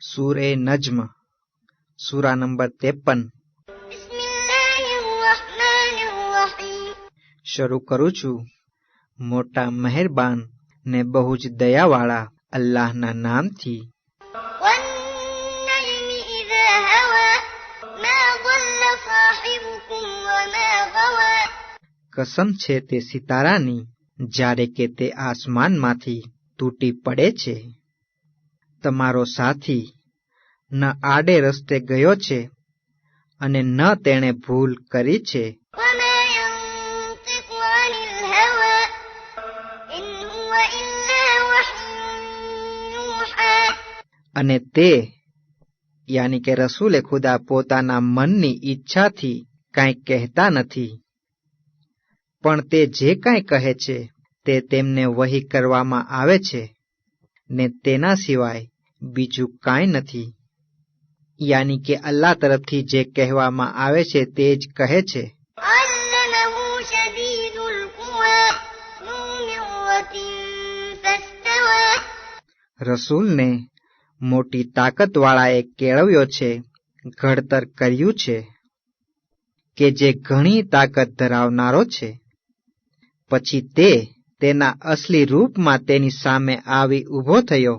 सूरे नज्म सूरा नंबर 53। શરૂ કરું છું મોટા મહેરબાન ને બહુ જ દયાવાળા અલ્લાહના નામથી। કસમ છે તે સિતારાની જ્યારે કે તે આસમાનમાંથી તૂટી પડે છે। તમારો સાથી ન આડે રસ્તે ગયો છે અને ન તેણે ભૂલ કરી છે। અને તે યાની કે રસૂલે ખુદા પોતાના મનની ઈચ્છાથી કાંઈ કહેતા નથી, પણ તે જે કાંઈ કહે છે તે તેમને વહી કરવામાં આવે છે ને તેના સિવાય બીજું કાંઈ નથી। યાની કે અલ્લાહ તરફથી જે કહેવામાં આવે છે તે જ કહે છે। રસૂલને મોટી તાકતવાળાએ કેળવ્યો છે, ઘડતર કર્યું છે કે જે ઘણી તાકાત ધરાવનારો છે। પછી તે તેના અસલી રૂપમાં તેની સામે આવી ઊભો થયો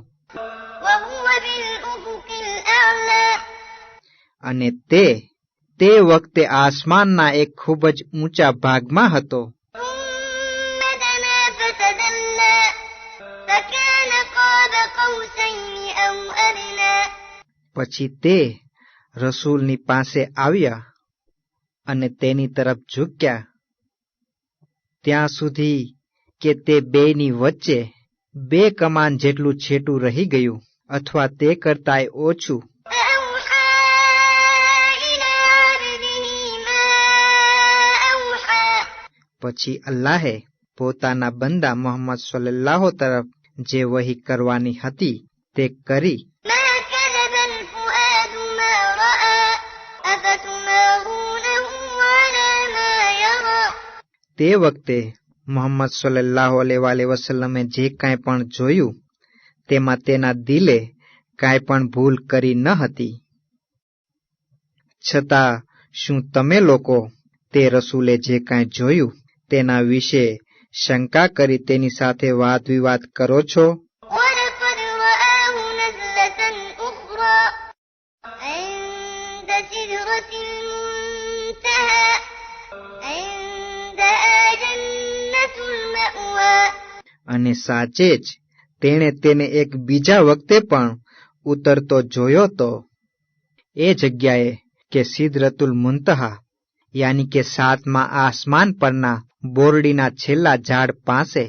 અને તે વખતે આસમાનના એક ખૂબ જ ઊંચા ભાગમાં હતો। પછી તે રસૂલની પાસે આવ્યા અને તેની તરફ ઝૂક્યા ત્યાં સુધી કે તે બેની વચ્ચે 2 કમાન જેટલું છેટું રહી ગયું અથવા તે કરતાંય ઓછું। પછી અલ્લાહે પોતાના બંદા મુહમ્મદ સલ્લલ્લાહુ તરફ જે વહી કરવાની હતી તે કરી। તે વખતે મુહમ્મદ સલ્લલ્લાહુ અલૈહિ વસલ્લમે જે કાંઈ પણ જોયું તેમાં તેના દિલે કાંઈ પણ ભૂલ કરી ન હતી। છતાં શું તમે લોકો તે રસૂલે જે કાંઈ જોયું તેના વિશે શંકા કરી તેની સાથે વાદ વિવાદ કરો છો? અને સાચે જ તેણે તેને એક બીજા વખતે પણ ઉતરતો જોયો તો એ જગ્યાએ કે સિદરતુલ મુંતહા યાની કે 7મા આસમાન પરના બોરડીના છેલ્લા ઝાડ પાસે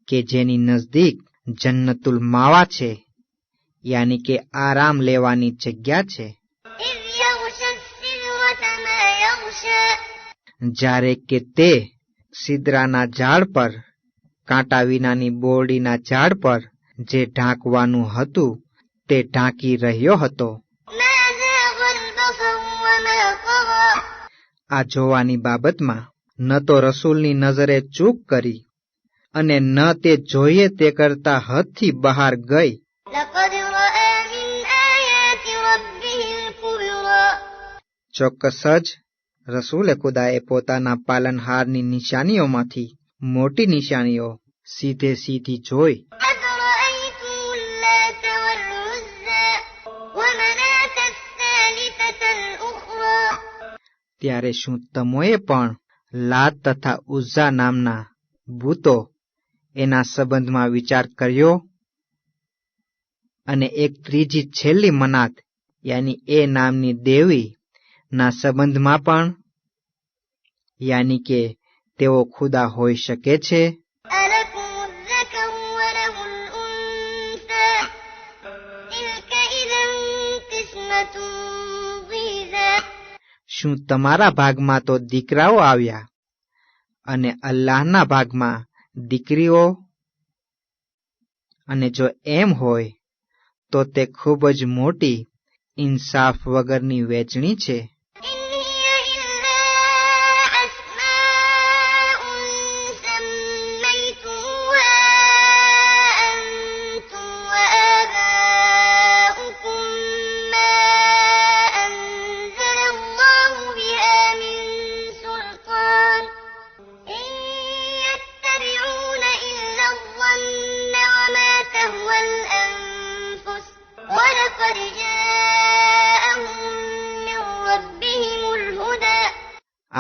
કે જેની નજદીક જન્નતુલ માવા છે યાની કે આરામ લેવાની જગ્યા છે। જ્યારે કે તે સિદરાના ઝાડ પર કાંટા વિનાની બોરડીના ઝાડ પર જે ઢાંકવાનું હતું તે ઢાંકી રહ્યો હતો। આ જોવાની બાબતમાં ન તો રસૂલની નજરે ચૂક કરી અને ન તે જોઈએ તે કરતા હદથી બહાર ગઈ। ચોક્કસ જ રસૂલે ખુદાએ પોતાના પાલનહારની નિશાનીઓમાંથી મોટી નિશાનીઓ સીધે સીધી જોઈ। ત્યારે શું તમોએ પણ લાત તથા ઉઝ્ઝા નામના બુતો એના સંબંધમાં વિચાર કર્યો? અને એક ત્રીજી છેલ્લી મનાત યાની એ નામની દેવી ના સંબંધમાં પણ યાની કે તેઓ ખુદા હોઈ શકે છે? શું તમારા ભાગમાં તો દીકરાઓ આવ્યા અને અલ્લાહના ભાગમાં દીકરીઓ? અને જો એમ હોય તો તે ખૂબ જ મોટી ઇન્સાફ વગરની વેચણી છે।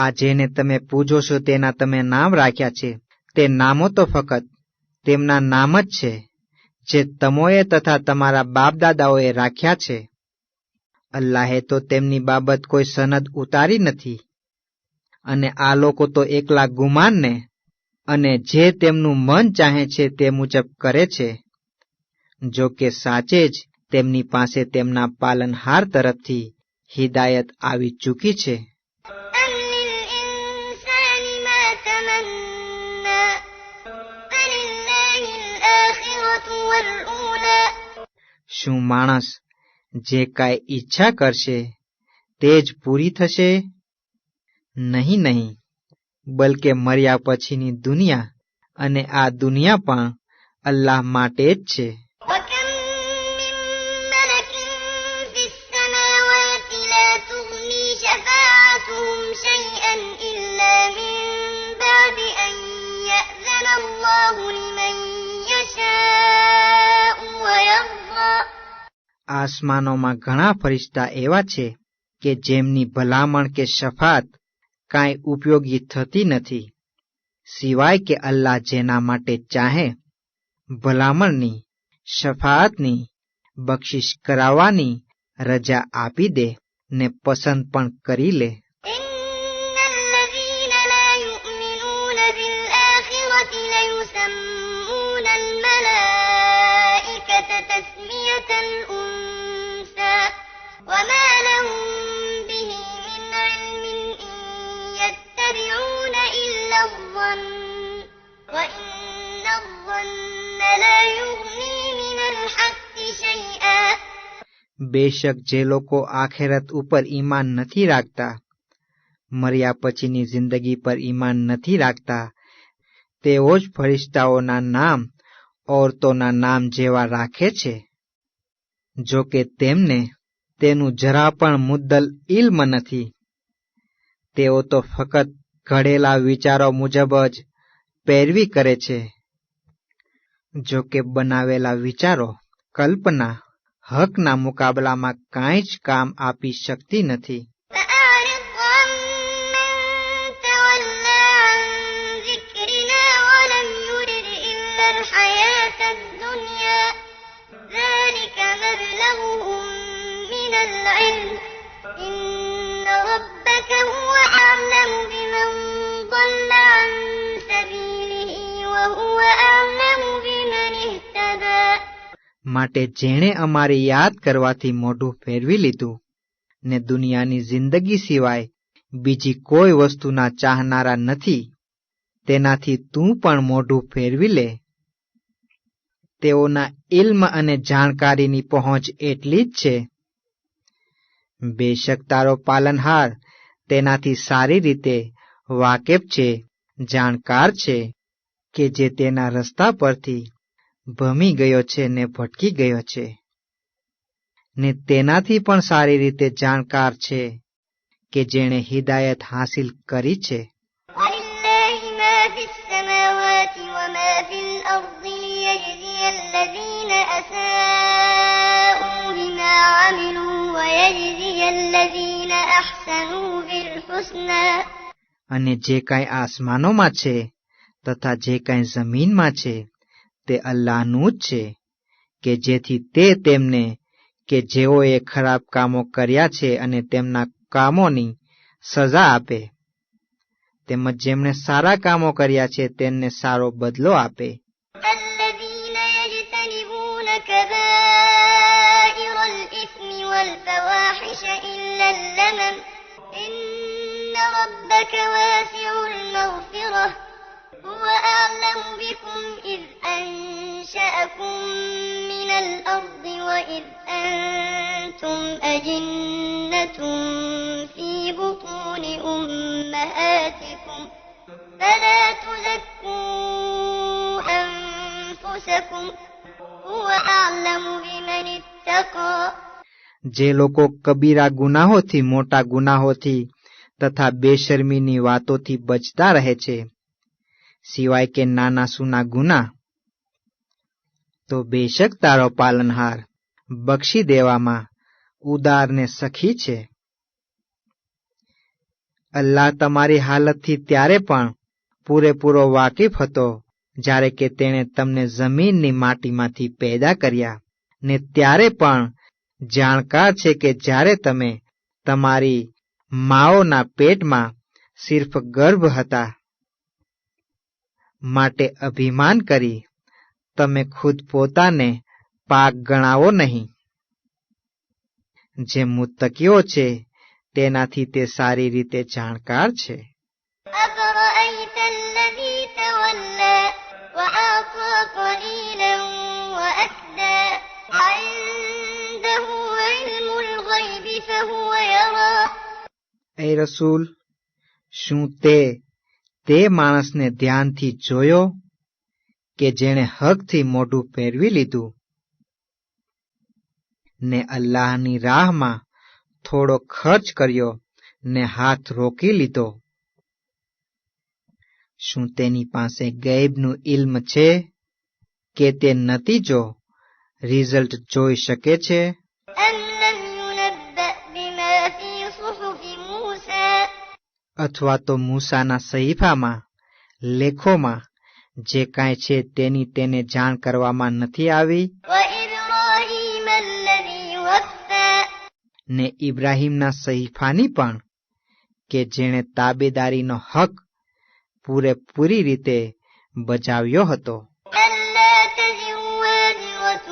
આ જેને તમે પૂજો છો તેના તમે નામ રાખ્યા છે, તે નામો તો ફક્ત તેમના નામ જ છે, જે તમોએ તથા તમારા બાપદાદાઓએ રાખ્યા છે. અલ્લાહે તો તેમની બાબત કોઈ સનદ ઉતારી નથી, અને આ લોકો તો એકલા ગુમાનને અને જે તેમનું મન ચાહે છે તે મુજબ કરે છે. જો કે સાચે જ તેમની પાસે તેમના પાલનહાર તરફથી હિદાયત આવી ચૂકી છે. શું માણસ જે કાંઈ ઈચ્છા કરશે તે જ પૂરી થશે? નહીં, નહીં, બલકે મર્યા પછીની દુનિયા અને આ દુનિયા પણ અલ્લાહ માટે જ છે. આસમાનોમાં ઘણા ફરિશ્તા એવા છે કે જેમની ભલામણ કે શફાત કાંઈ ઉપયોગી થતી નથી, સિવાય કે અલ્લાહ જેના માટે ચાહે ભલામણની, શફાતની, બક્ષિશ કરાવવાની રજા આપી દે ને પસંદ પણ કરી લે. બેશક જે લોકો આખેરત ઉપર ઈમાન નથી રાખતા, મર્યા પછીની જિંદગી પર ઈમાન નથી રાખતા, તેઓ જ ફરિશ્તાઓના નામ ઓરતોના નામ જેવા રાખે છે. જો કે તેમને તેનું જરા પણ મુદ્દલ ઇલ્મ નથી. તેઓ તો ફક્ત ઘડેલા વિચારો મુજબ જ પેરવી કરે છે. જો કે બનાવેલા વિચારો, કલ્પના, હકના મુકાબલામાં કાંઈ જ કામ આપી શકતી નથી. માટે જેણે અમારી યાદ કરવાથી મોઢું ફેરવી લીધું ને દુનિયાની જિંદગી સિવાય બીજી કોઈ વસ્તુના ચાહનારા નથી, તેનાથી તું પણ મોઢું ફેરવી લે. તેઓના ઇલ્મ અને જાણકારીની પહોંચ એટલી જ છે. બેશક તારો પાલનહાર તેનાથી સારી રીતે વાકેફ છે, જાણકાર છે, કે જે તેના રસ્તા પરથી ભમી ગયો છે ને ભટકી ગયો છે, ને તેનાથી પણ સારી રીતે જાણકાર છે કે જેણે હિદાયત હાંસિલ કરી છે. અને જે કાંઈ આસમાનોમાં છે તથા જે કાંઈ જમીનમાં છે તે અલ્લાહનું જ છે, કે જેથી તે તેમને કે જેઓએ ખરાબ કામો કર્યા છે અને તેમના કામોની સજા આપે, તેમજ જેમણે સારા કામો કર્યા છે તેમને સારો બદલો આપે. هو أعلم بكم إذ أنشأكم من الأرض وإذ أنتم أجنة في بطون أمهاتكم فلا تزكوا أنفسكم هو أعلم بمن اتقى. જે લોકો કબીરા ગુનાહોથી, મોટા ગુનાહોથી તથા બેશર્મીની વાતોથી બચતા રહે છે, સિવાય કે નાના સૂના ગુના, તો બેશક તારો પાલનહાર બક્ષી દેવામાં ઉદાર ને સખી છે. અલ્લાહ તમારી હાલતથી ત્યારે પણ પૂરેપૂરો વાકેફ હતો જ્યારે કે તેણે તમને જમીનની માટીમાંથી પેદા કર્યા, ને ત્યારે પણ જાણકાર છે કે જ્યારે તમે તમારી માઓના પેટમાં સિર્ફ ગર્ભ હતા. માટે અભિમાન કરી તમે ખુદ પોતાને પાક ગણાવો નહીં. જે મુત્તકીઓ છે તેનાથી તે સારી રીતે જાણકાર છે. أفرأيت الذي تولى وأعطى قليلا وأكدى عنده علم الغيب فهو يرى. એ રસૂલ, શું તે માણસને ધ્યાનથી જોયો કે જેણે હકથી મોઢું ફેરવી લીધું ને અલ્લાહની રાહમાં થોડો ખર્ચ કર્યો ને હાથ રોકી લીધો? શું તેની પાસે ગૈબનું ઇલ્મ છે કે તે નતીજો રિઝલ્ટ જોઈ શકે છે? أم لم ينبأ بما في صحف موسى. અથવા તો મૂસાના સહીફામાં લેખોમાં જે કાંઈ છે તેની તેને જાણ કરવામાં નથી આવી? وإبراهيم الذي وفى. ને ઇબ્રાહીમના સહીફાની પણ કે જેણે તાબેદારીનો હક પૂરેપૂરી રીતે બજાવ્યો હતો. ألا تزر وازرة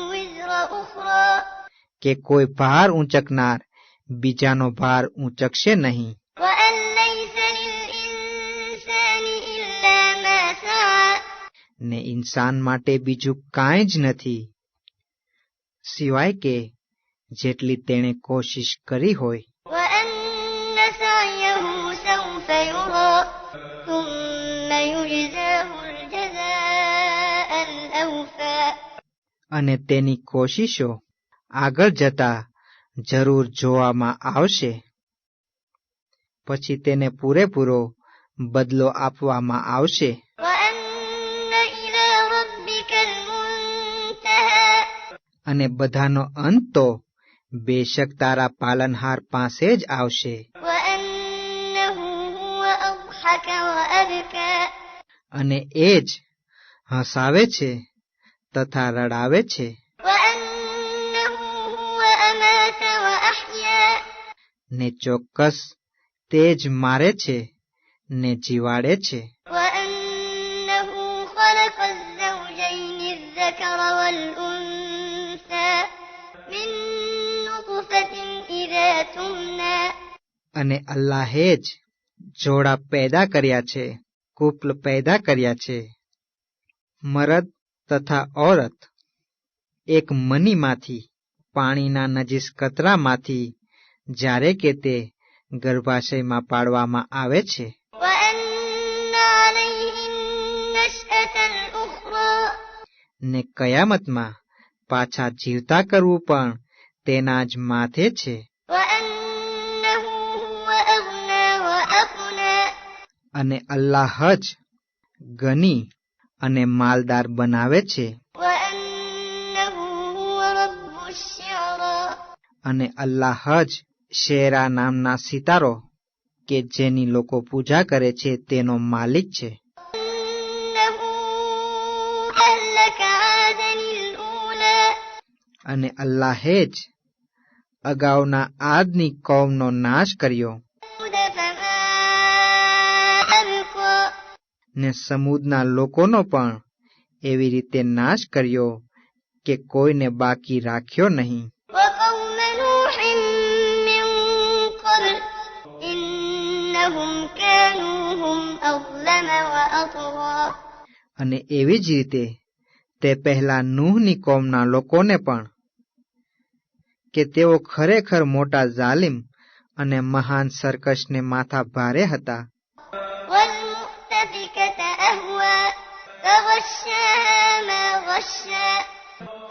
وزر أخرى. કે કોઈ ભાર ઊંચકનાર બીજાનો ભાર ઊંચકશે નહીં. وأن ليس للإنسان إلا ما سعى. ને ઇન્સાન માટે બીજું કાંઈ જ નથી સિવાય કે જેટલી તેણે કોશિશ કરી હોય. وأن سعيه سوف يرى ثم يجزاه الجزاء الأوفى. અને તેની કોશિશો આગળ જતા જરૂર જોવામાં આવશે, પછી તેને પૂરેપૂરો બદલો આપવામાં આવશે. وأن إلى ربك المنتهى. અને બધાનો અંત તો બેશક તારા પાલનહાર પાસે જ આવશે. وأنه هو أضحك وأبكى. અને એ જ હસાવે છે તથા રડાવે છે. وأنه هو أمات وأحيا. ને ચોક્કસ તે જ મારે છે ને જીવાડે છે. وأنه خلق الزوجين الذكر والأنثى من نطفة إذا تمنى. અને અલ્લાહે જ જોડા પેદા કર્યા છે, કુપલ પેદા કર્યા છે, મરદ તથા ઔરત, એક મનીમાંથી, પાણીના નજીસ કતરામાંથી, જ્યારે કે તે ગર્ભાશયમાં પાડવામાં આવે છે. وأن عليه النشأة الأخرى. ને કયામતમાં પાછા જીવતા કરવું પણ તેના જ માથે છે. وأنه هو أغنى وأقنى. અને અલ્લાહ જ ગની અને માલદાર બનાવે છે. وأنه هو رب الشعرى. અને અલ્લાહ જ શેરા નામના સિતારો કે જેની લોકો પૂજા કરે છે તેનો માલિક છે. إنه أهلك عادا الأولى. અને અલ્લાહે જ અગાઉના આદની કૌમનો નાશ કર્યો. فما أبقى. ને સમૂદના લોકોનો પણ એવી રીતે નાશ કર્યો કે કોઈને બાકી રાખ્યો નહીં. وقوم نوح من قبل إنهم كانوا هم أظلم وأطغى. અને એવી જ રીતે તે પહેલા નૂહની કોમના લોકોને પણ કે તેઓ ખરેખર મોટા ઝાલિમ અને મહાન સરકશને માથા ભારે હતા. والمؤتفكة أهوى فغشاها ما غشى.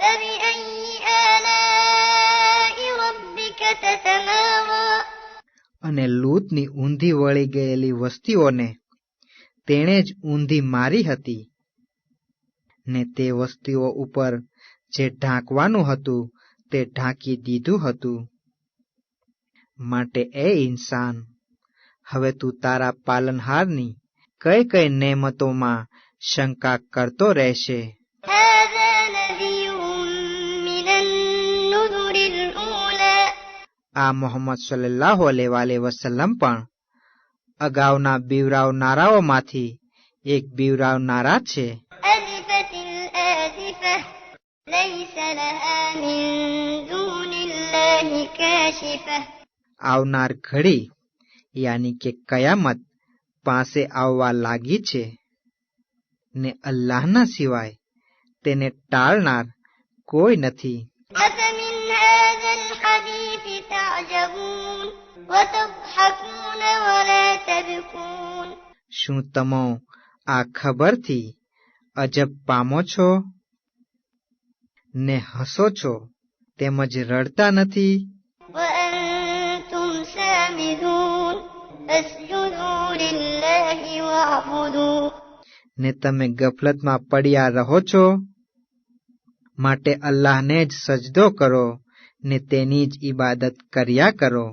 فبأي آلاء ربك تتمارى. અને લૂતની ઊંધી વળી ગયેલી વસ્તીઓને તેણે જ ઊંધી મારી હતી, ને તે વસ્તીઓ ઉપર જે ઢાંકવાનું હતું તે ઢાંકી દીધું હતું. માટે એ ઇન્સાન, હવે તું તારા પાલનહારની કઈ કઈ નેમતોમાં શંકા કરતો રહેશે. هذا نذير من النذر الأولى આ મોહમ્મદ સલ્લલ્લાહુ અલૈહિ વસલ્લમ પણ અગાઉના બીવરાવનારાઓમાંથી એક બીવરાવનારા છે. أزفت الآزفة ليس لها من دون الله كاشفة આવનાર ઘડી યાની કે કયામત પાસે આવવા લાગી છે ને અલ્લાહના સિવાય તેને ટાળનાર કોઈ નથી. أفمن هذا الحديث تعجبون وتضحكون ولا تبكون શું તમો આ ખબરથી અજબ પામો છો ને હસો છો તેમજ રડતા નથી. وأنتم سامدون فاسجدوا لله واعبدوا ને તમે ગફલતમાં પડ્યા રહો છો, માટે અલ્લાહને જ સજદો કરો ને તેની જ ઇબાદત કર્યા કરો.